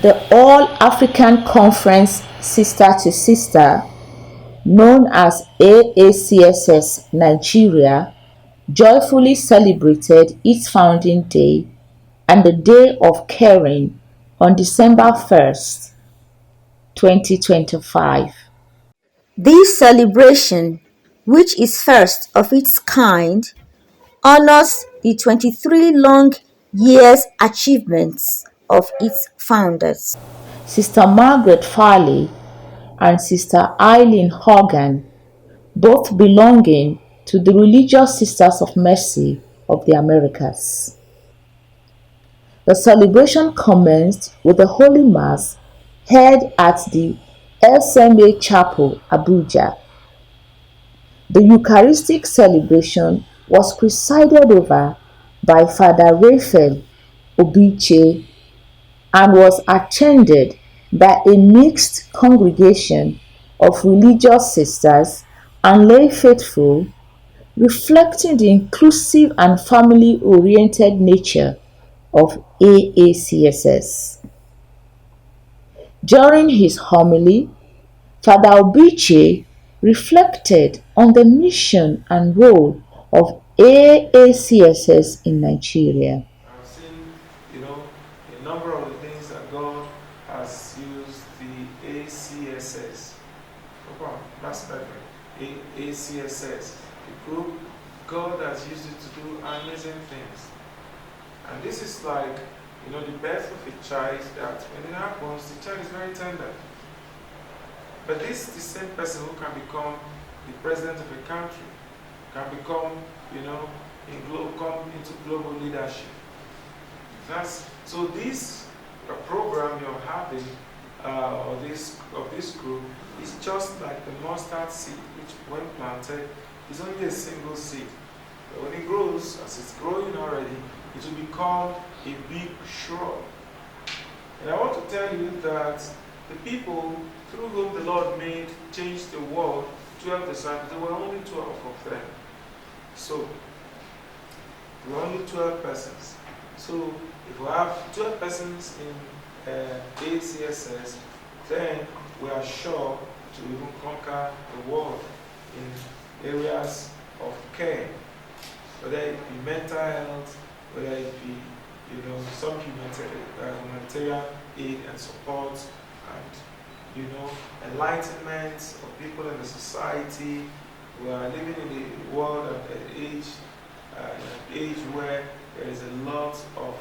The All-African Conference Sister to Sister, known as AAC-SS Nigeria, joyfully celebrated its founding day and the Day of Caring on December 1st, 2025. This celebration, which is first of its kind, honors the 23 long years achievements of its founders, Sister Margaret Farley and Sister Eileen Hogan, both belonging to the Religious Sisters of Mercy of the Americas. The celebration commenced with a Holy Mass held at the SMA Chapel, Abuja. The Eucharistic celebration was presided over by Father Raphael Obiche and was attended by a mixed congregation of religious sisters and lay faithful, reflecting the inclusive and family-oriented nature of AAC-SS. During his homily, Father Obiche reflected on the mission and role of AAC-SS in Nigeria. I've seen, a number of the things that God has used the AAC-SS. Oh, that's perfect. AAC-SS, the group, God has used it to do amazing things. And this is like, the birth of a child that when it happens, the child is very tender. But this is the same person who can become the president of a country, can become, come into global leadership. So this program you're having, of this group, is just like the mustard seed, which when planted is only a single seed. But when it grows, as it's growing already, it will become a big shrub. And I want to tell you that the people through whom the Lord changed the world, 12 disciples, there were only 12 of them. So, there were only 12 persons. So, if we have 12 persons in AAC-SS, then we are sure to even conquer the world in areas of care, whether it be mental health, whether it be, some humanitarian aid and support, and, enlightenment of people in the society. We are living in a world at an age where there is a lot of,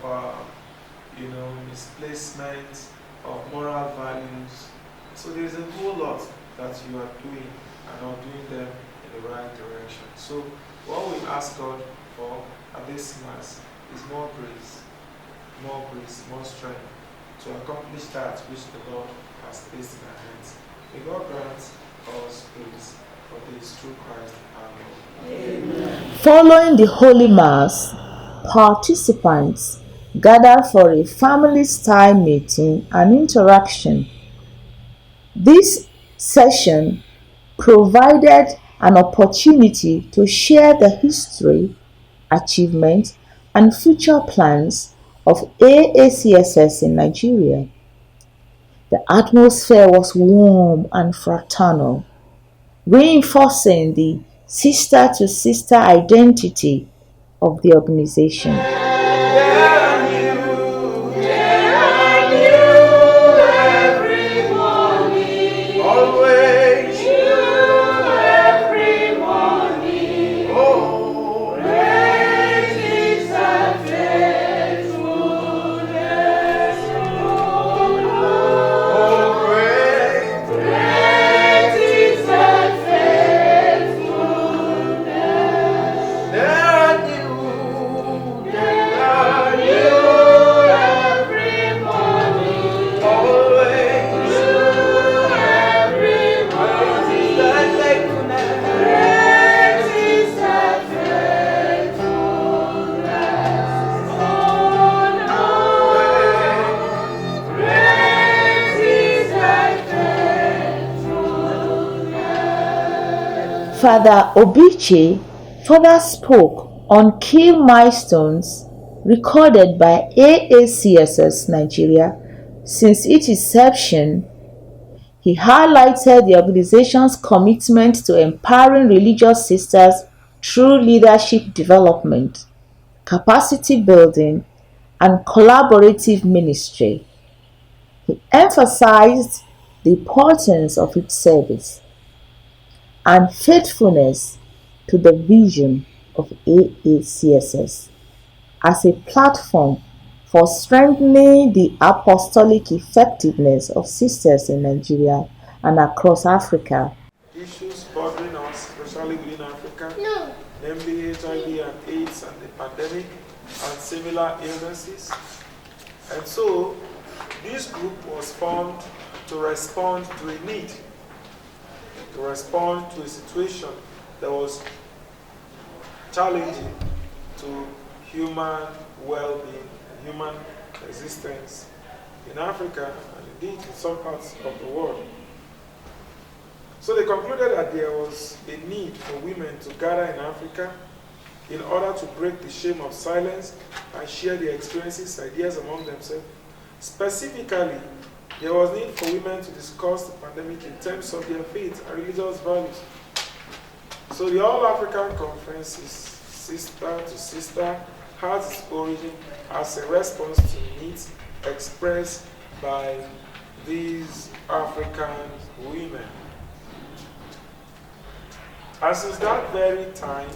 misplacement of moral values. So there is a whole lot that you are doing and are doing them in the right direction. So what we ask God for at this Mass is more grace, more strength to accomplish that which the Lord has placed in our hands. May God grant us grace for this through Christ our Lord. Amen. Following the Holy Mass, participants gathered for a family-style meeting and interaction. This session provided an opportunity to share the history, achievements, and future plans of AAC-SS in Nigeria. The atmosphere was warm and fraternal, reinforcing the sister-to-sister identity of the organization. Father Obiche further spoke on key milestones recorded by AAC-SS Nigeria Since its inception, he highlighted the organization's commitment to empowering religious sisters through leadership development, capacity building, and collaborative ministry. He emphasized the importance of its service and faithfulness to the vision of AAC-SS as a platform for strengthening the apostolic effectiveness of sisters in Nigeria and across Africa. Issues bothering us, especially within Africa, namely HIV and AIDS and the pandemic and similar illnesses. And so, this group was formed to respond to a need, to respond to a situation that was challenging to human well-being, human existence in Africa and indeed in some parts of the world. So they concluded that there was a need for women to gather in Africa in order to break the shame of silence and share their experiences, ideas among themselves. Specifically, there was need for women to discuss the pandemic in terms of their faith and religious values. So the All African Conference's Sister to Sister has its origin as a response to needs expressed by these African women. And since that very time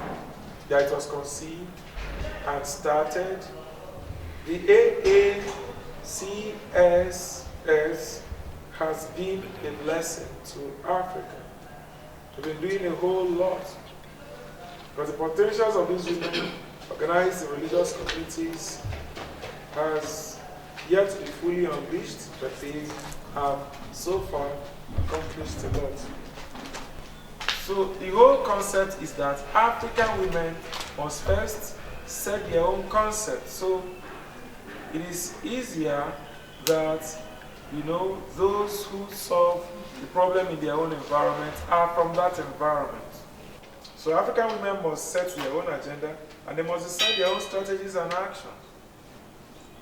that it was conceived and started, the AAC-SS has been a blessing to Africa. We've been doing a whole lot. Because the potentials of these women organized in religious communities has yet to be fully unleashed, but they have so far accomplished a lot. So the whole concept is that African women must first set their own concept. So it is easier that, those who solve the problem in their own environment are from that environment. So African women must set their own agenda and they must decide their own strategies and actions.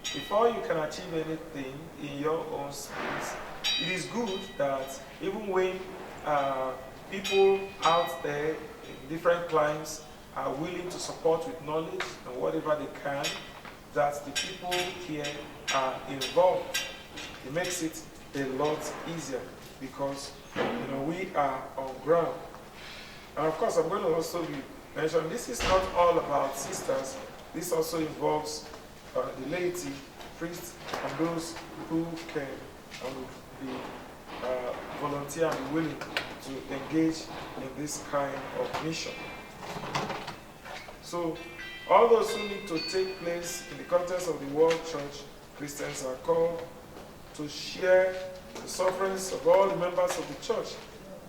Before you can achieve anything in your own space, it is good that even when people out there in different climes are willing to support with knowledge and whatever they can, that the people here are involved. It makes it a lot easier because we are on ground. And of course, I'm going to also be mentioning this is not all about sisters. This also involves the laity, priests, and those who can and will be volunteer and be willing to engage in this kind of mission. So, all those who need to take place in the context of the world church, Christians are called to share the sufferings of all the members of the church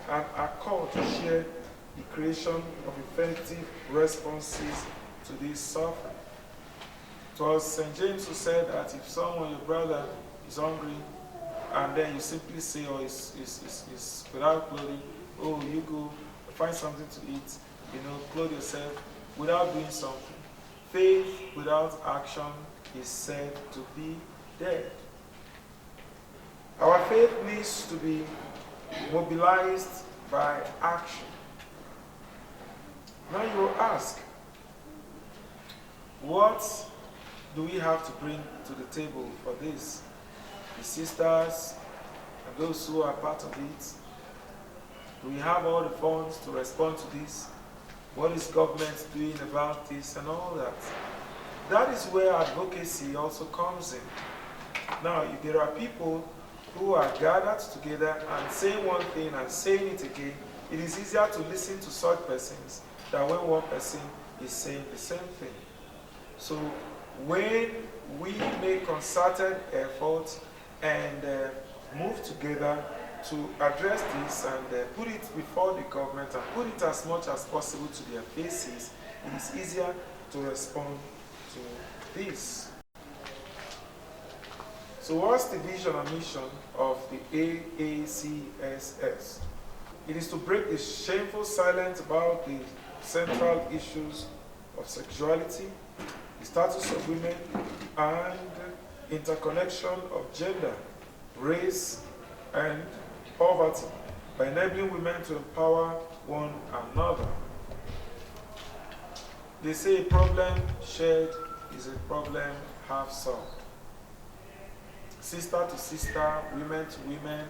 and are called to share the creation of effective responses to this suffering. It was St. James who said that if someone, your brother, is hungry, and then you simply say, or is without clothing, oh, you go find something to eat, clothe yourself, without doing something. Faith without action is said to be dead. Our faith needs to be mobilized by action. Now you will ask, what do we have to bring to the table for this? The sisters and those who are part of it, do we have all the funds to respond to this? What is government doing about this and all that? That is where advocacy also comes in. Now, if there are people who are gathered together and saying one thing and saying it again, it is easier to listen to such persons than when one person is saying the same thing. So, when we make concerted efforts and move together to address this and put it before the government and put it as much as possible to their faces, it is easier to respond to this. So what's the vision and mission of the AAC-SS? It is to break the shameful silence about the central issues of sexuality, the status of women, and interconnection of gender race, and poverty by enabling women to empower one another. They say a problem shared is a problem half solved. Sister to sister, women to women,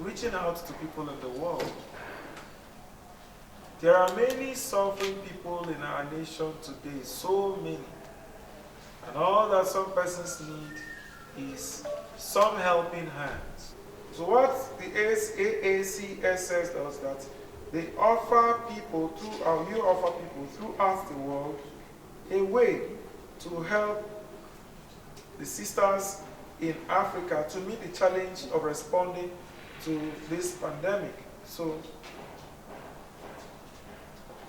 reaching out to people in the world. There are many suffering people in our nation today, so many. And all that some persons need is some helping hands. So what the AAC-SS does that they offer people you offer people throughout the world a way to help the sisters in Africa to meet the challenge of responding to this pandemic. So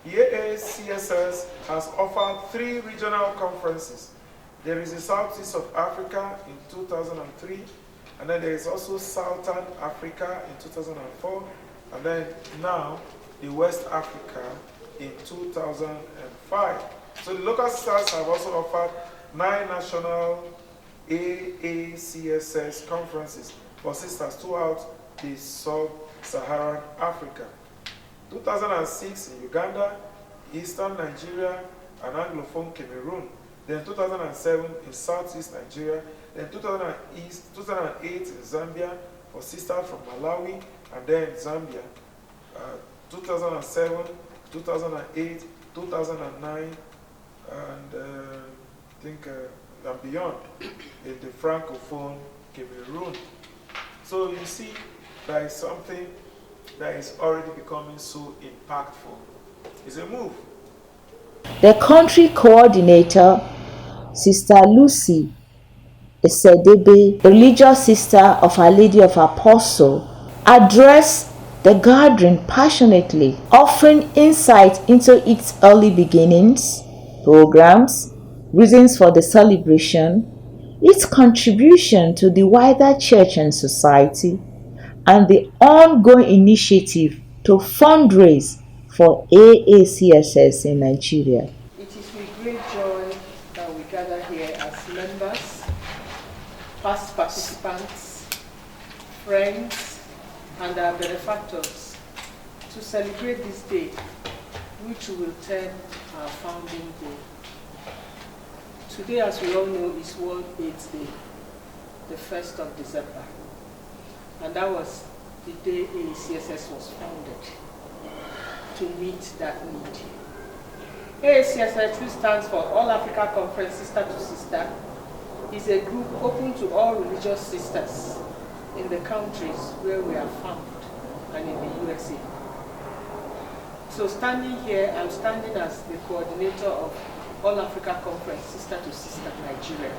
the AAC-SS has offered 3 regional conferences. There is the Southeast of Africa in 2003, and then there is also Southern Africa in 2004, and then now the West Africa in 2005. So the local sisters have also offered 9 national AAC-SS conferences for sisters throughout the sub-Saharan Africa. 2006 in Uganda, Eastern Nigeria, and Anglophone Cameroon. Then 2007 in Southeast Nigeria. Then 2008 in Zambia for sisters from Malawi, and then Zambia. 2007, 2008, 2009, and and beyond in the Francophone Cameroon. So you see, there is something that is already becoming so impactful. It's a move. The country coordinator, Sister Lucy Esedebe, the religious sister of Our Lady of Apostle, addressed the gathering passionately, offering insight into its early beginnings, programs, reasons for the celebration, its contribution to the wider church and society, and the ongoing initiative to fundraise for AAC-SS in Nigeria. It is with great joy that we gather here as members, past participants, friends, and our benefactors to celebrate this day, which we will term our founding day. Today, as we all know, is World AIDS Day, the 1st of December. And that was the day AAC-SS was founded to meet that need. AAC-SS, which stands for All Africa Conference Sister to Sister, is a group open to all religious sisters in the countries where we are found and in the USA. So standing here, I'm standing as the coordinator of All Africa Conference Sister to Sister Nigeria.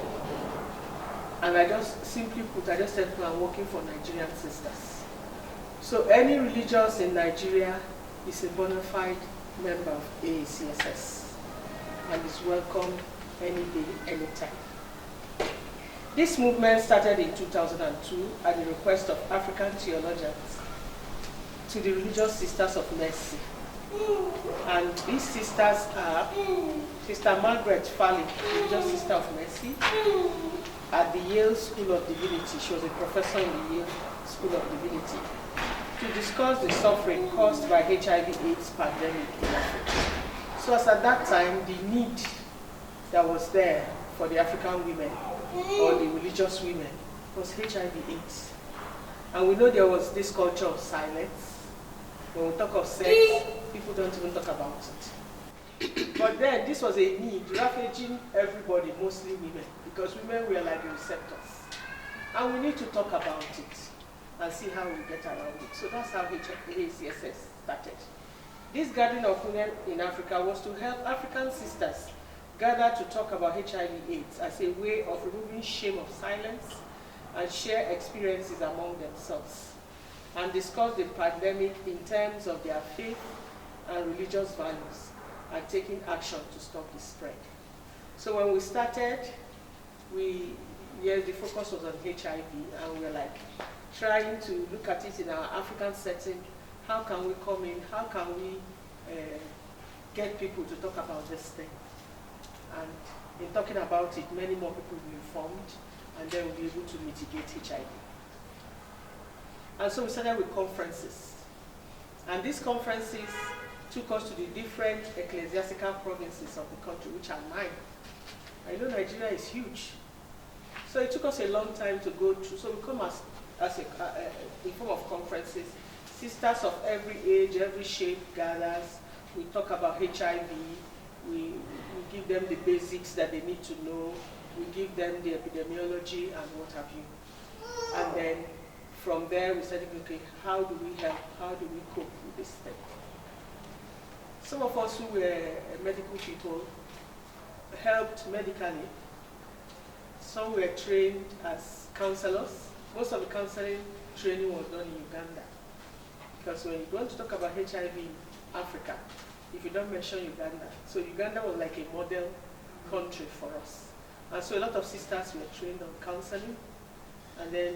And I just simply put, I just said I'm working for Nigerian sisters. So any religious in Nigeria is a bona fide member of AAC-SS and is welcome any day, anytime. This movement started in 2002 at the request of African theologians to the religious sisters of mercy. And these sisters are Sister Margaret Farley, religious sister of mercy, at the Yale School of Divinity. She was a professor in the Yale School of Divinity, to discuss the suffering caused by HIV/AIDS pandemic in Africa. So as at that time, the need that was there for the African women or the religious women was HIV/AIDS. And we know there was this culture of silence. When we talk of sex, people don't even talk about it. But then this was a need, ravaging everybody, mostly women, because women were like the receptors. And we need to talk about it and see how we get around it. So that's how AAC-SS started. This gathering of women in Africa was to help African sisters gather to talk about HIV/AIDS as a way of removing shame of silence and share experiences among themselves, and discuss the pandemic in terms of their faith and religious values and taking action to stop the spread. So when we started, the focus was on HIV, and we were like trying to look at it in our African setting. How can we come in? How can we get people to talk about this thing? And in talking about it, many more people will be informed, and then we'll be able to mitigate HIV. And so we started with conferences. And these conferences took us to the different ecclesiastical provinces of the country, which are 9. I know Nigeria is huge. So it took us a long time to go through. So we come as in form of conferences. Sisters of every age, every shape gathers. We talk about HIV. We give them the basics that they need to know. We give them the epidemiology and what have you. And then from there we said, okay, how do we help? How do we cope with this thing? Some of us who were medical people helped medically. Some were trained as counselors. Most of the counseling training was done in Uganda. Because when you want to talk about HIV in Africa, if you don't mention Uganda, so Uganda was like a model country for us. And so a lot of sisters were trained on counseling, and then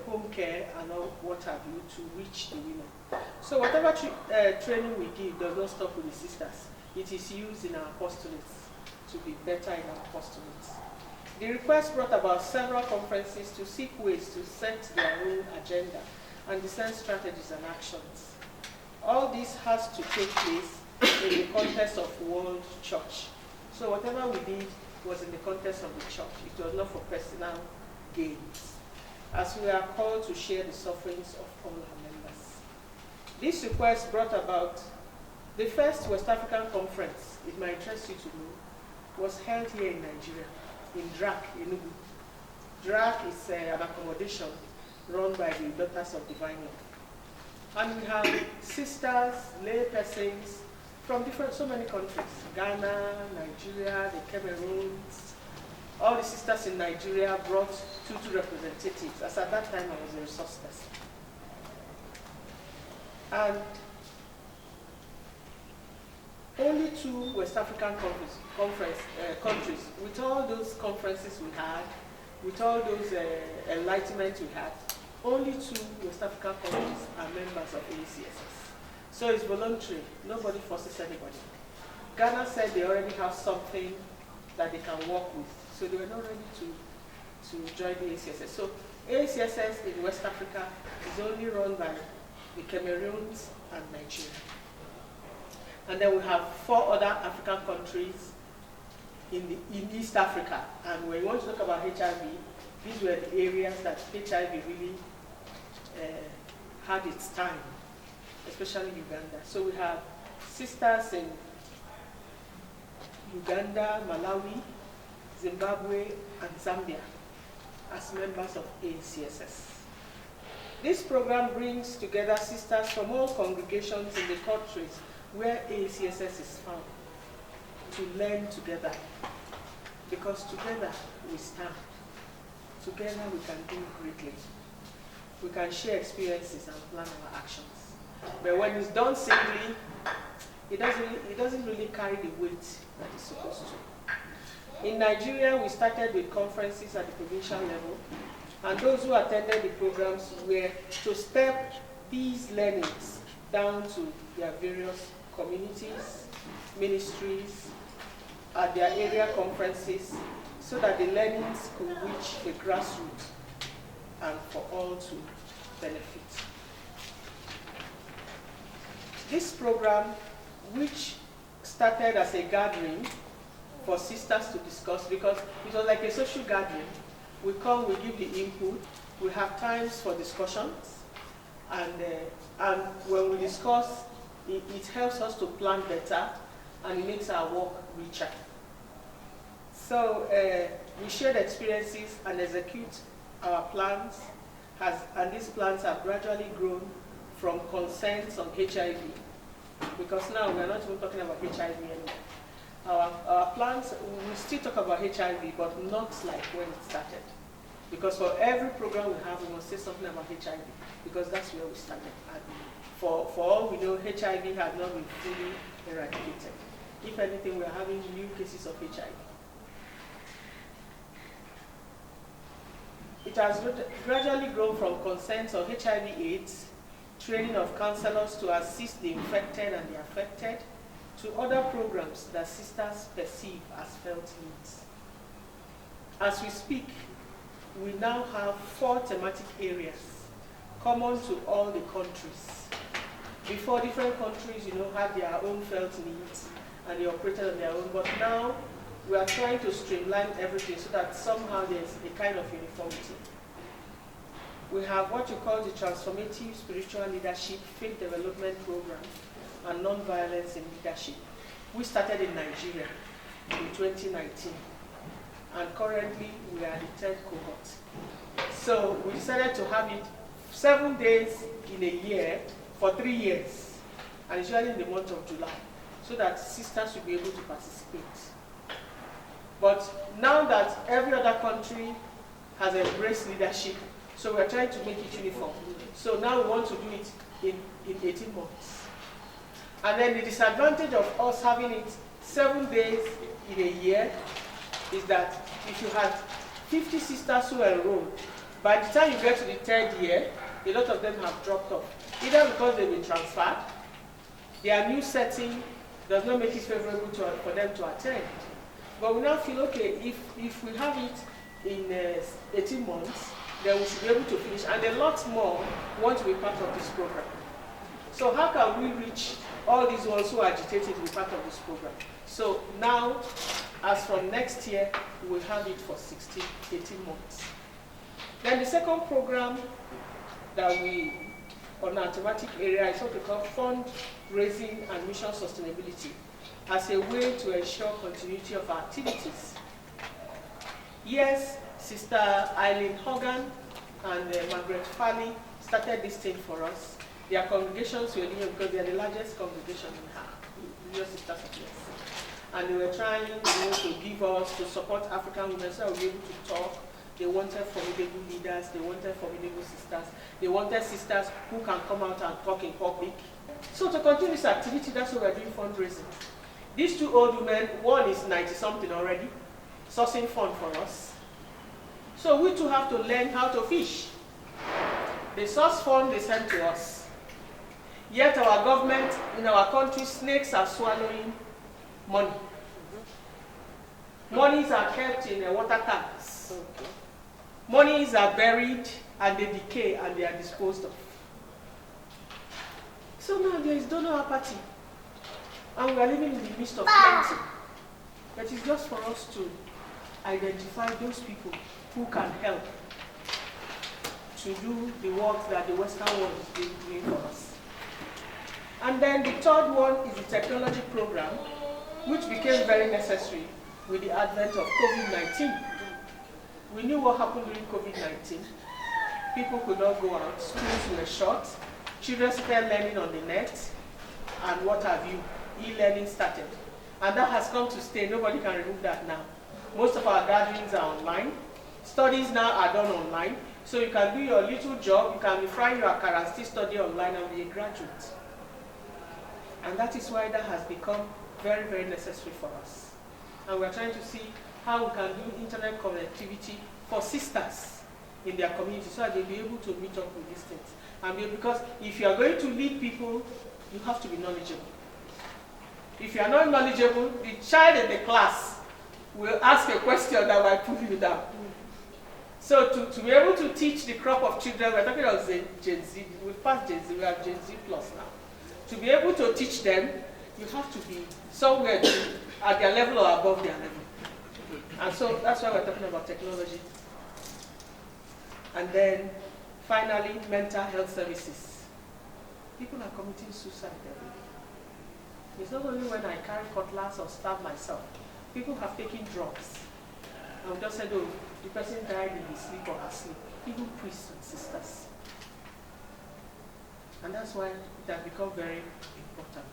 home care and all what have you to reach the women. So whatever training we give does not stop with the sisters. It is used in our apostolates to be better in our apostolates. The request brought about several conferences to seek ways to set their own agenda and discern strategies and actions. All this has to take place in the context of world church. So whatever we did was in the context of the church. It was not for personal gains, as we are called to share the sufferings of all our members. This request brought about the first West African conference, it might interest you to know, was held here in Nigeria, in DRAC, Enugu. DRAC is an accommodation run by the Daughters of Divine Love. And we have sisters, lay persons from so many countries, Ghana, Nigeria, the Cameroons. All the sisters in Nigeria brought 2 representatives, as at that time I was a resource person. And only 2 West African countries, with all those conferences we had, with all those enlightenments we had, only 2 West African countries are members of AAC-SS. So it's voluntary. Nobody forces anybody. Ghana said they already have something that they can work with. So they were not ready to join the AAC-SS. So AAC-SS in West Africa is only run by the Cameroons and Nigeria. And then we have 4 other African countries in East Africa. And when you want to talk about HIV, these were the areas that HIV really had its time, especially Uganda. So we have sisters in Uganda, Malawi, Zimbabwe, and Zambia as members of AAC-SS. This program brings together sisters from all congregations in the countries where AAC-SS is found to learn together, because together we stand. Together we can do greatly. We can share experiences and plan our actions. But when it's done singly, it doesn't really carry the weight that it's supposed to. In Nigeria, we started with conferences at the provincial level, and those who attended the programs were to step these learnings down to their various communities, ministries, at their area conferences, so that the learnings could reach the grassroots and for all to benefit. This program, which started as a gathering for sisters to discuss, because it was like a social gathering. We come, we give the input, we have times for discussions, and when we discuss, it helps us to plan better, and it makes our work richer. So we shared experiences and execute our plans, and these plans have gradually grown from concerns on HIV, because now we're not even talking about HIV anymore. Our plans, we still talk about HIV, but not like when it started. Because for every program we have, we must say something about HIV, because that's where we started. And for all we know, HIV has not been fully eradicated. If anything, we are having new cases of HIV. It has gradually grown from concerns on HIV/AIDS, training of counselors to assist the infected and the affected, to other programs that sisters perceive as felt needs. As we speak, we now have 4 thematic areas common to all the countries. Before, different countries, had their own felt needs and they operated on their own, but now we are trying to streamline everything so that somehow there's a kind of uniformity. We have what you call the Transformative Spiritual Leadership Faith Development Program and Non-Violence in Leadership. We started in Nigeria in 2019, and currently we are the 10th cohort. So we decided to have it 7 days in a year for 3 years, and usually in the month of July, so that sisters will be able to participate. But now that every other country has embraced leadership, so we're trying to make it uniform. So now we want to do it in 18 months. And then the disadvantage of us having it 7 days in a year is that if you had 50 sisters who enrolled, by the time you get to the 3rd year, a lot of them have dropped off. Either because they've been transferred, their new setting does not make it favorable for them to attend. But we now feel, okay, if we have it in 18 months, then we should be able to finish. And a lot more want to be part of this program. So how can we reach all these ones who are agitated to be part of this program? So now, as from next year, we'll have it for 18 months. Then the second program that we, on our thematic area, is what we call fundraising and mission sustainability, as a way to ensure continuity of our activities. Yes, Sister Eileen Hogan and Margaret Farley started this thing for us. Their congregations were doing because they are the largest congregation in her, Religious Sisters of Yes. And they were trying to give us, to support African women so that we were able to talk. They wanted formidable leaders, they wanted formidable sisters, they wanted sisters who can come out and talk in public. So to continue this activity, that's why we're doing fundraising. These 2 old women, one is 90-something already, sourcing fund for us. So we too have to learn how to fish. They source fund, they send to us. Yet our government, in our country, snakes are swallowing money. Monies are kept in water tanks. Monies are buried and they decay and they are disposed of. So now there is donor apathy. And we are living in the midst of plenty. But it's just for us to identify those people who can help to do the work that the Western world is doing for us. And then the third one is the technology program, which became very necessary with the advent of COVID-19. We knew what happened during COVID-19. People could not go out, schools were shut, children started learning on the net, and what have you, e-learning started. And that has come to stay, nobody can remove that now. Most of our gatherings are online. Studies now are done online. So you can do your little job, you can be frying your akara, still study online and be a graduate. And that is why that has become very, very necessary for us. And we're trying to see how we can do internet connectivity for sisters in their community so that they'll be able to meet up with these things. And because if you are going to lead people, you have to be knowledgeable. If you are not knowledgeable, the child in the class will ask a question that might pull you down. So to be able to teach the crop of children, we're talking about Gen Z, we've passed Gen Z, we have Gen Z plus now. To be able to teach them, you have to be somewhere at their level or above their level. And so that's why we're talking about technology. And then finally, mental health services. People are committing suicide every day. It's not only when I carry cutlass or stab myself. People have taken drugs. And we just said, oh, the person died in his sleep or her sleep. Even priests and sisters. And that's why it has become very important.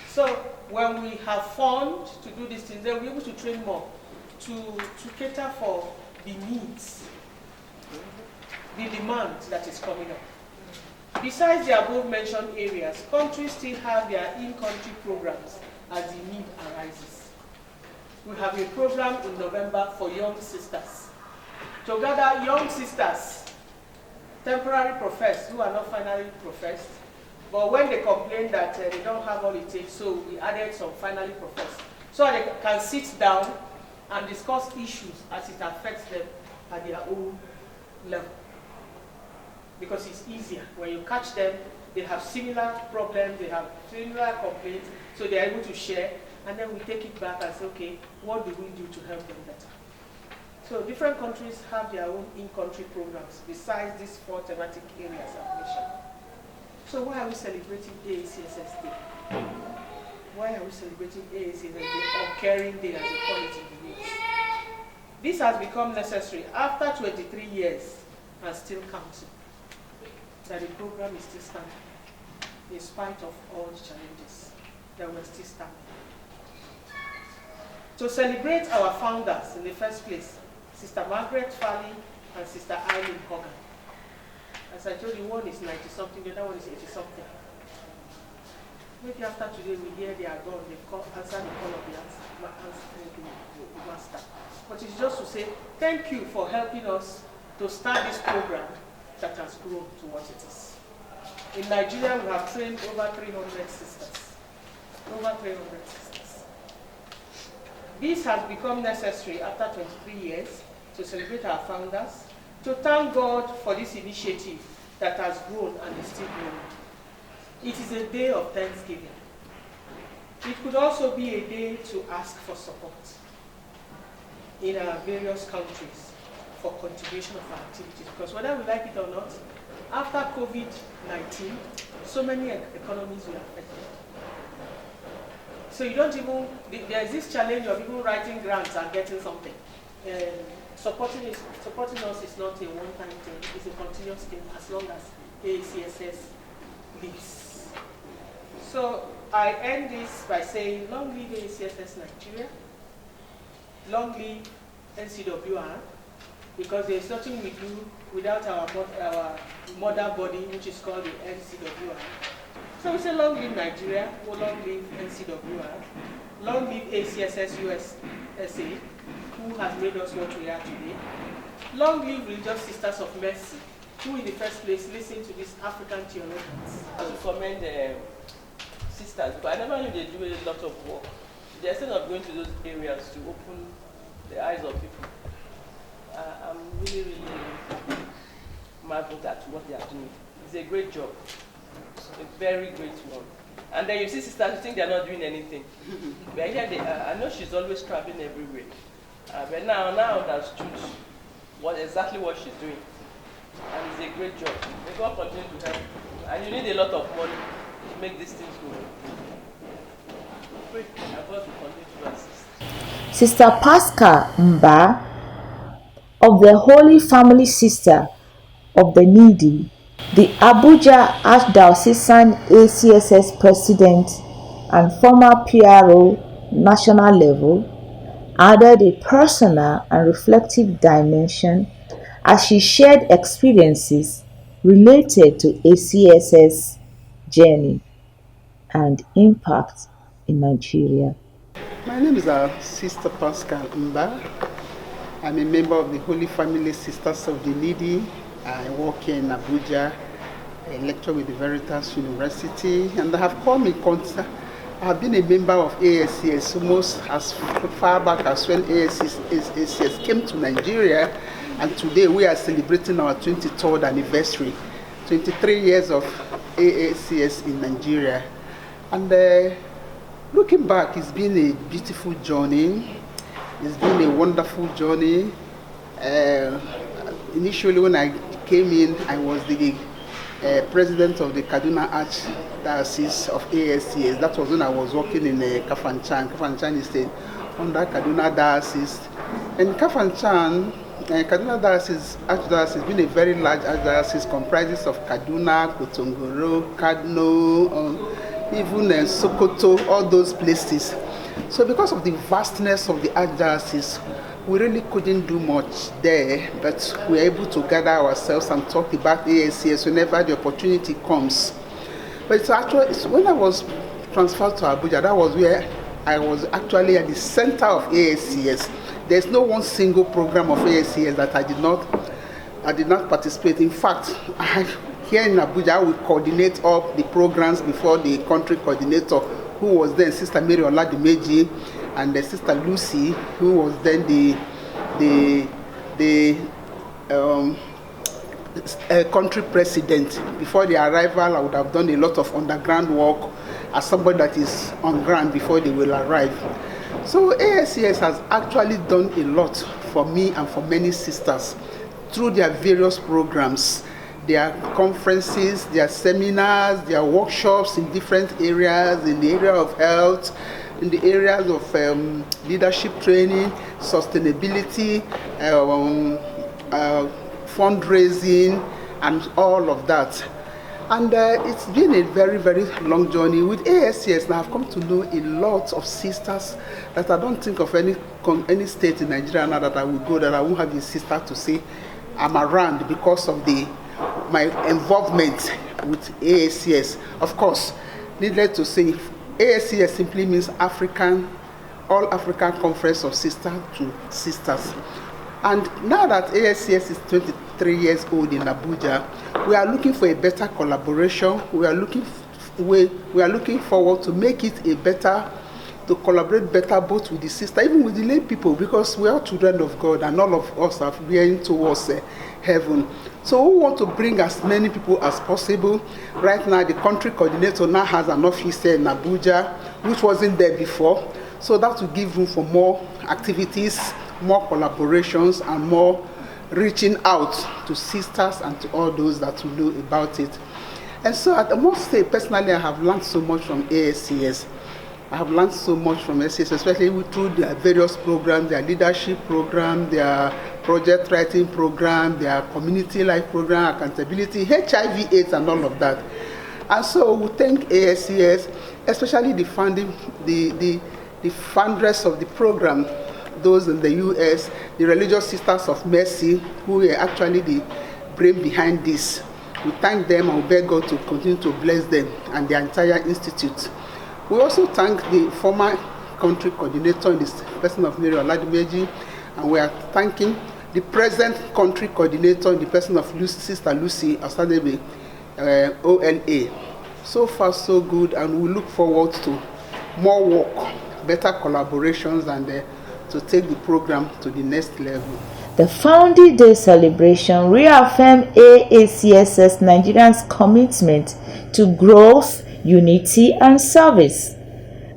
So when we have fund to do these things, then we're able to train more to cater for the needs, the demand that is coming up. Besides the above mentioned areas, countries still have their in-country programs as the need arises. We have a program in November for young sisters. To gather young sisters, temporary professed, who are not finally professed, but when they complain that they don't have all it takes, so we added some finally professed, so they can sit down and discuss issues as it affects them at their own level. because it's easier. When you catch them, they have similar problems, they have similar complaints, so they are able to share, and then we take it back and say, okay, what do we do to help them better? So different countries have their own in-country programs besides these 4 thematic areas I've mentioned. So why are we celebrating AAC-SS Day? Why are we celebrating AAC-SS Day or Caring Day as they call it in the news? This has become necessary after 23 years and still counting, that the program is still standing, in spite of all the challenges that we're still standing. To celebrate our founders in the first place, Sister Margaret Farley and Sister Eileen Hogan. As I told you, one is 90-something, the other one is 80-something. Maybe after today we hear they are gone, they've answered the call of the master. But it's just to say, thank you for helping us to start this program that has grown to what it is. In Nigeria, we have trained over 300 sisters. Over 300 sisters. This has become necessary after 23 years to celebrate our founders, to thank God for this initiative that has grown and is still growing. It is a day of thanksgiving. It could also be a day to ask for support in our various countries for continuation of our activities. Because whether we like it or not, after COVID-19, so many economies were affected. So you don't even, there is this challenge of even writing grants and getting something. Supporting us is not a one-time thing, it's a continuous thing as long as AAC-SS lives. So I end this by saying, long live AAC-SS Nigeria, long live NCWR, because there is nothing we do without our mother body, which is called the NCWR. So we say long live Nigeria, long live NCWR, long live AAC-SS USA, who has made us what we are today. Long live Religious Sisters of Mercy, who in the first place listen to these African theologians. I would commend sisters, but I never knew they do a lot of work. They're instead of going to those areas to open the eyes of people. I'm really, really marveled at what they are doing. It's a great job. It's a very great one. And then you see sisters who think they're not doing anything. But here they are. I know she's always traveling everywhere. But now I understood exactly what she's doing. And it's a great job. May God continue to help you. And you need a lot of money to make these things go. Pray and God will continue to assist. Sister Pascal Mba of the Holy Family Sister of the Needy, the Abuja Archdiocesan AAC-SS President and former PRO national level, added a personal and reflective dimension as she shared experiences related to AAC-SS journey and impact in Nigeria. My name is Sister Pascal Mba. I'm a member of the Holy Family Sisters of the Needy. I work in Abuja. I lecture with the Veritas University, and I have come in contact. I have been a member of AACS almost as far back as when AACS came to Nigeria, and today we are celebrating our 23rd anniversary, 23 years of AACS in Nigeria. And looking back, it's been a beautiful journey. It's been a wonderful journey. Initially, when I came in, I was the president of the Kaduna Archdiocese of AACS. That was when I was working in Kafanchan. Kafanchan is under Kaduna Diocese. And Kafanchan, Kaduna Diocese, Archdiocese has been a very large archdiocese, comprises of Kaduna, Kotongoro, Kadno, even Sokoto, all those places. So because of the vastness of the archdiocese, we really couldn't do much there, but we were able to gather ourselves and talk about AACS whenever the opportunity comes. But it's actually, when I was transferred to Abuja, that was where I was actually at the center of AACS. There's no one single program of AACS that I did not participate. In fact, here in Abuja, I would coordinate all the programs before the country coordinator, who was then Sister Mary Oladimeji, and the Sister Lucy, who was then the country president. Before the arrival, I would have done a lot of underground work as somebody that is on ground before they will arrive. So AAC-SS has actually done a lot for me and for many sisters through their various programs, their conferences, their seminars, their workshops in different areas, in the area of health, in the areas of leadership training, sustainability, fundraising, and all of that. And it's been a very, very long journey with AAC-SS. Now I've come to know a lot of sisters that I don't think of any state in Nigeria now that I will go that I won't have a sister to say I'm around because of my involvement with AAC-SS. Of course, needless to say, AAC-SS simply means All African Conference of Sisters to Sisters. And now that AAC-SS is 23 years old in Abuja, we are looking for a better collaboration. We are looking forward to make it to collaborate better both with the sister, even with the lay people, because we are children of God and all of us are veering towards heaven. So we want to bring as many people as possible. Right now, the country coordinator now has an office in Abuja, which wasn't there before. So that will give room for more activities, more collaborations, and more reaching out to sisters and to all those that will know about it. And so I must say, personally, I have learned so much from AAC-SS. I have learned so much from AAC-SS, especially through their various programs, their leadership program, their project writing program, their community life program, accountability, HIV/AIDS, and all of that. And so we thank AAC-SS, especially the funders of the program, those in the US, the Religious Sisters of Mercy, who are actually the brain behind this. We thank them and we beg God to continue to bless them and the entire institute. We also thank the former country coordinator in the person of Mary Oladimeji, and we are thanking the present country coordinator in the person of Sister Lucy Osadebe, OLA. So far, so good, and we look forward to more work, better collaborations, and to take the program to the next level. The Founding Day celebration reaffirmed AAC-SS Nigerians' commitment to growth, unity, and service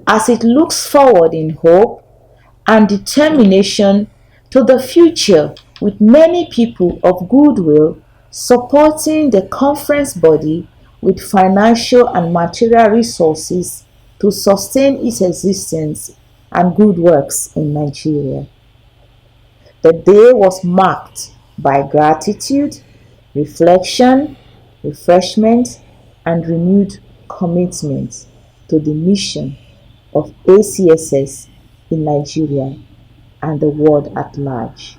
as it looks forward in hope and determination to the future, with many people of goodwill supporting the conference body with financial and material resources to sustain its existence and good works in Nigeria. The day was marked by gratitude, reflection, refreshment, and renewed commitment to the mission of AAC-SS in Nigeria and the world at large.